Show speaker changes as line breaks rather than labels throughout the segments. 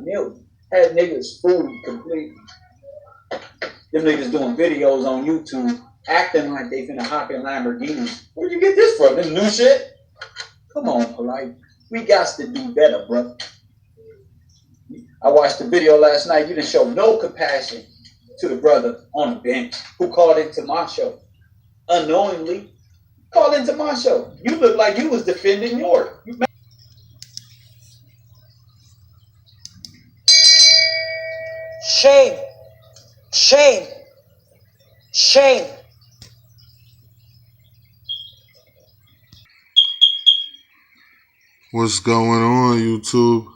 million. Had niggas fooled completely. Them niggas doing videos on YouTube, acting like they finna hop in Lamborghinis. Where'd you get this from? This new shit? Come on, Polight. We got to do better, bro. I watched the video last night. You didn't show no compassion to the brother on the bench who called into my show. Unknowingly called into my show. You look like you was defending York.
Shame. Shame. Shame.
What's going on, YouTube?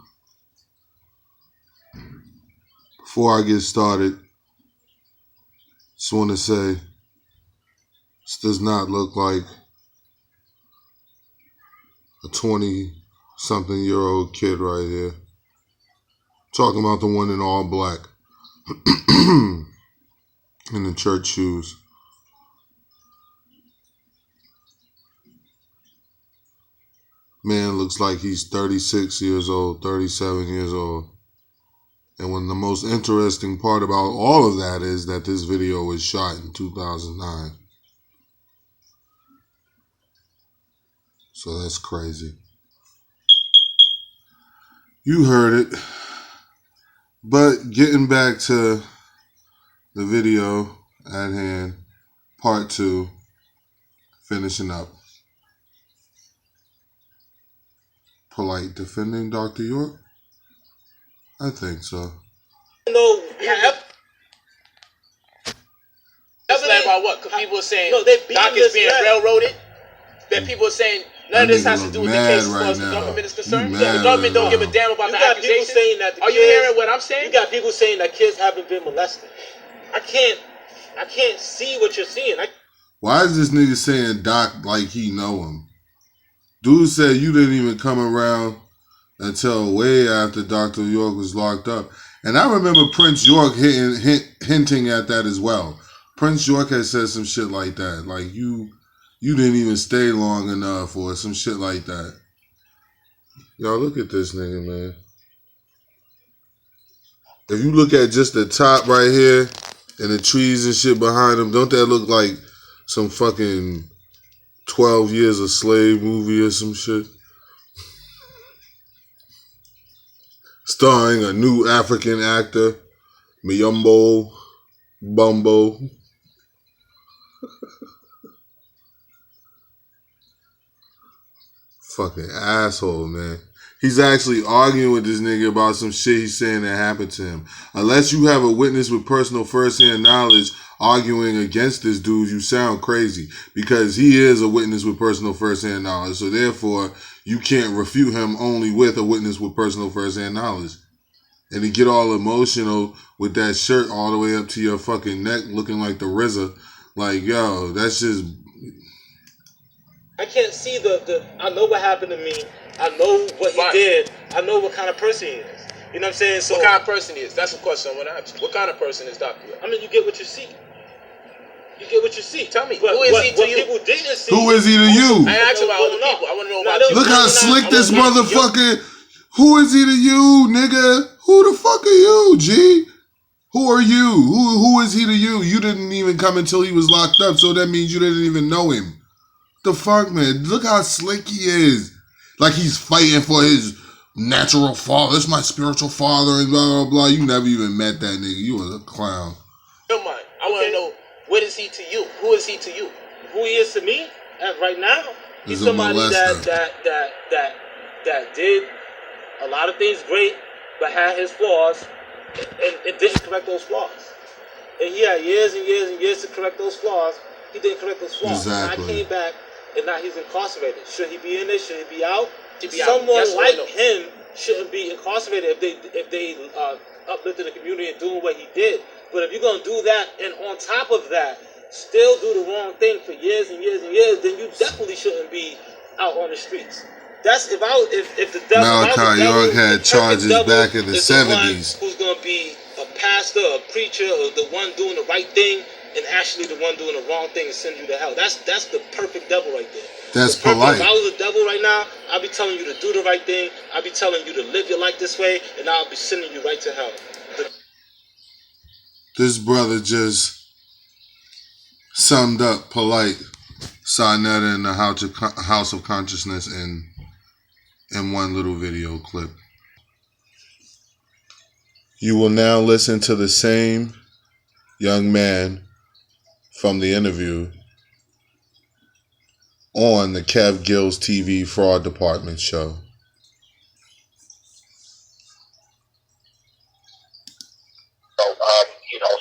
Before I get started, just want to say this does not look like a 20-something-year-old kid right here. Talking about the one in all black in the church shoes. Man looks like he's 36 years old, 37 years old. And when the most interesting part about all of that is that this video was shot in 2009. So that's crazy. You heard it. But getting back to the video at hand, part 2, finishing up. Polight defending Dr. York? I think so.
No, evidence about what? Because people are saying Doc is being railroaded. That people are saying none of this has to do with the case as far as the government is concerned. The government don't give a damn about the accusations. Saying that are you hearing what I'm saying? You got people saying that kids haven't been molested. I can't see what you're seeing.
Why is this nigga saying Doc like he know him? Dude said you didn't even come around until way after Dr. York was locked up. And I remember Prince York hinting at that as well. Prince York had said some shit like that. Like, you didn't even stay long enough or some shit like that. Y'all, look at this nigga, man. If you look at just the top right here and the trees and shit behind him, don't that look like some fucking 12 Years a Slave movie or some shit? Starring a new African actor, Miyombo Bumbo. Fucking asshole, man. He's actually arguing with this nigga about some shit he's saying that happened to him. Unless you have a witness with personal first-hand knowledge arguing against this dude, you sound crazy. Because he is a witness with personal first-hand knowledge. So therefore, you can't refute him only with a witness with personal first-hand knowledge. And to get all emotional with that shirt all the way up to your fucking neck looking like the RZA. Like, yo, that's just...
I can't see I know what happened to me. I know what he did. I know what kind of person he is. You know what I'm saying? So what kind of person he is? That's the question I want to ask you. What kind of person is Dr. York? I mean, you get what you see. You get what you see. Tell me. Who is he to you? People didn't see.
Who is he to you?
I asked about other people. I want to know about you.
Look how slick this motherfucker... Who is he to you, nigga? Who the fuck are you, G? Who are you? Who is he to you? You didn't even come until he was locked up, so that means you didn't even know him. The fuck, man? Look how slick he is. Like he's fighting for his natural father. This is my spiritual father and blah, blah, blah. You never even met that nigga. You was a clown.
Come on. I want to know, what is he to you? Who is he to you? Who he is to me right now? He's somebody that did a lot of things great, but had his flaws and didn't correct those flaws. And he had years and years and years to correct those flaws. He didn't correct those flaws.
Exactly.
And I came back, and now he's incarcerated. Should he be in there? Should he be out? Someone like him shouldn't be incarcerated if they uplifted the community and doing what he did. But if you're gonna do that, and on top of that, still do the wrong thing for years and years and years, then you definitely shouldn't be out on the streets. That's if the devil,
Malachi York had charges back in the 70s.
Who's gonna be a pastor, a preacher, or the one doing the right thing, and actually the one doing the wrong thing and send you to hell. That's the perfect devil right there.
That's
If I
polite.
was the devil right now, I'd be telling you to do the right thing. I'd be telling you to live your life this way, and I'll be sending you right to hell.
This brother just summed up Polight, Sa-Neter, and the House of Consciousness in one little video clip. You will now listen to the same young man from the interview on the Kev Gills TV Fraud Department show.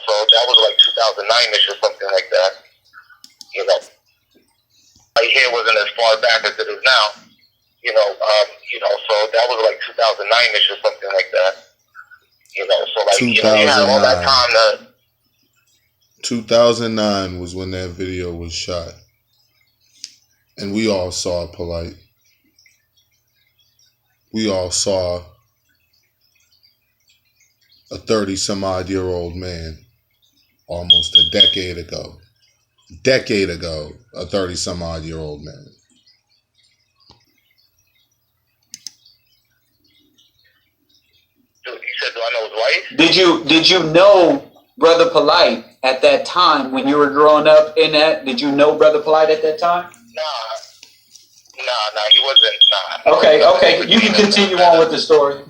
So that was like 2009-ish or something like that. Right here wasn't as far back as it is now. So that was like 2009-ish or something like that. So like, you had all that time to...
2009 was when that video was shot. And we all saw Polight. We all saw a 30-some-odd-year-old man almost a decade ago. A 30-some-odd-year-old man.
You said, do I know his wife?
Did you know Brother Polight at that time when you were growing up in that? Did you know Brother Polight at that time?
Nah, he wasn't. Nah.
Okay. You can continue on with the story.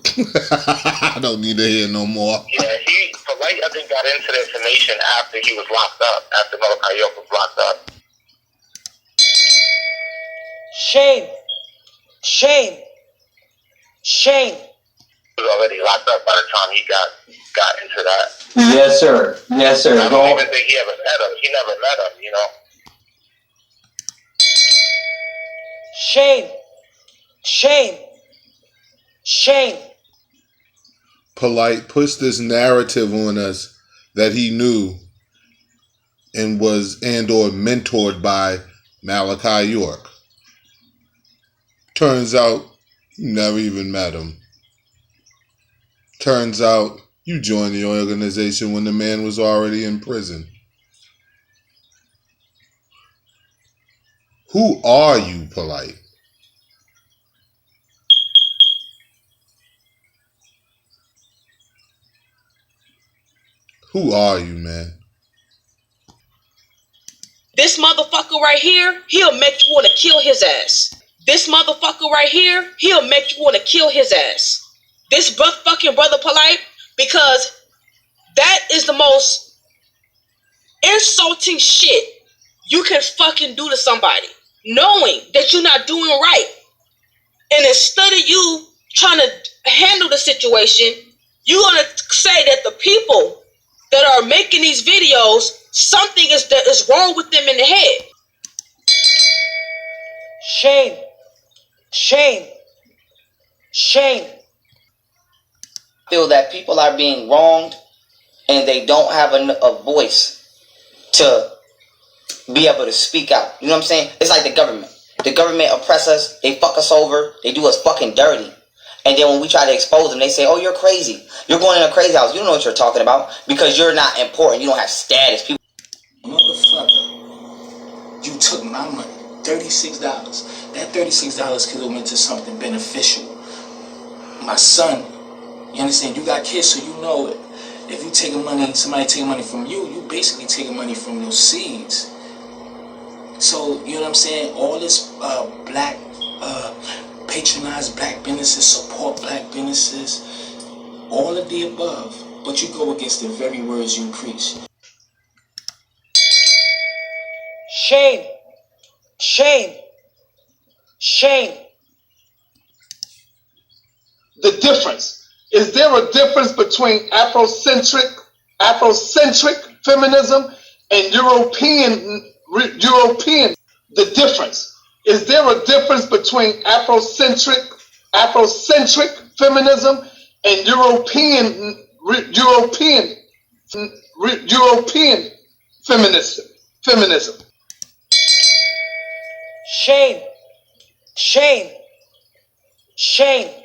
I don't need to hear no more.
Yeah, Polight, I think, got into the information after he was locked up, after Malachi York was locked up.
Shame. Shame. Shame.
He was already locked up by the time he got into that.
Yes, sir.
I don't even think he ever met him. He never met him,
Shame. Shame. Shame.
Polight puts this narrative on us that he knew and was or mentored by Malachi York. Turns out you never even met him. Turns out you joined the organization when the man was already in prison. Who are you, Polight? Who are you, man?
This motherfucker right here, he'll make you want to kill his ass. This motherfucker right here, he'll make you want to kill his ass. This fucking Brother Polight, because that is the most insulting shit you can fucking do to somebody, knowing that you're not doing right. And instead of you trying to handle the situation, you're going to say that the people that are making these videos, something is wrong with them in the head.
Shame. Shame. Shame.
I feel that people are being wronged and they don't have a voice to be able to speak out. You know what I'm saying? It's like the government. The government oppress us, they fuck us over, they do us fucking dirty. And then when we try to expose them, they say, oh, you're crazy. You're going in a crazy house. You don't know what you're talking about because you're not important. You don't have status. People.
Motherfucker, you took my money, $36. That $36 could have went to something beneficial. My son, you understand? You got kids, so you know it. If you taking money, somebody taking money from you, you basically taking money from those seeds. So, you know what I'm saying? All this black, patronize black businesses, support black businesses, all of the above, but you go against the very words you preach.
Shame. Shame. Shame.
The difference. Is there a difference between Afrocentric feminism and European? The difference. Is there a difference between Afrocentric feminism and European feminism?
Shame. Shame. Shame.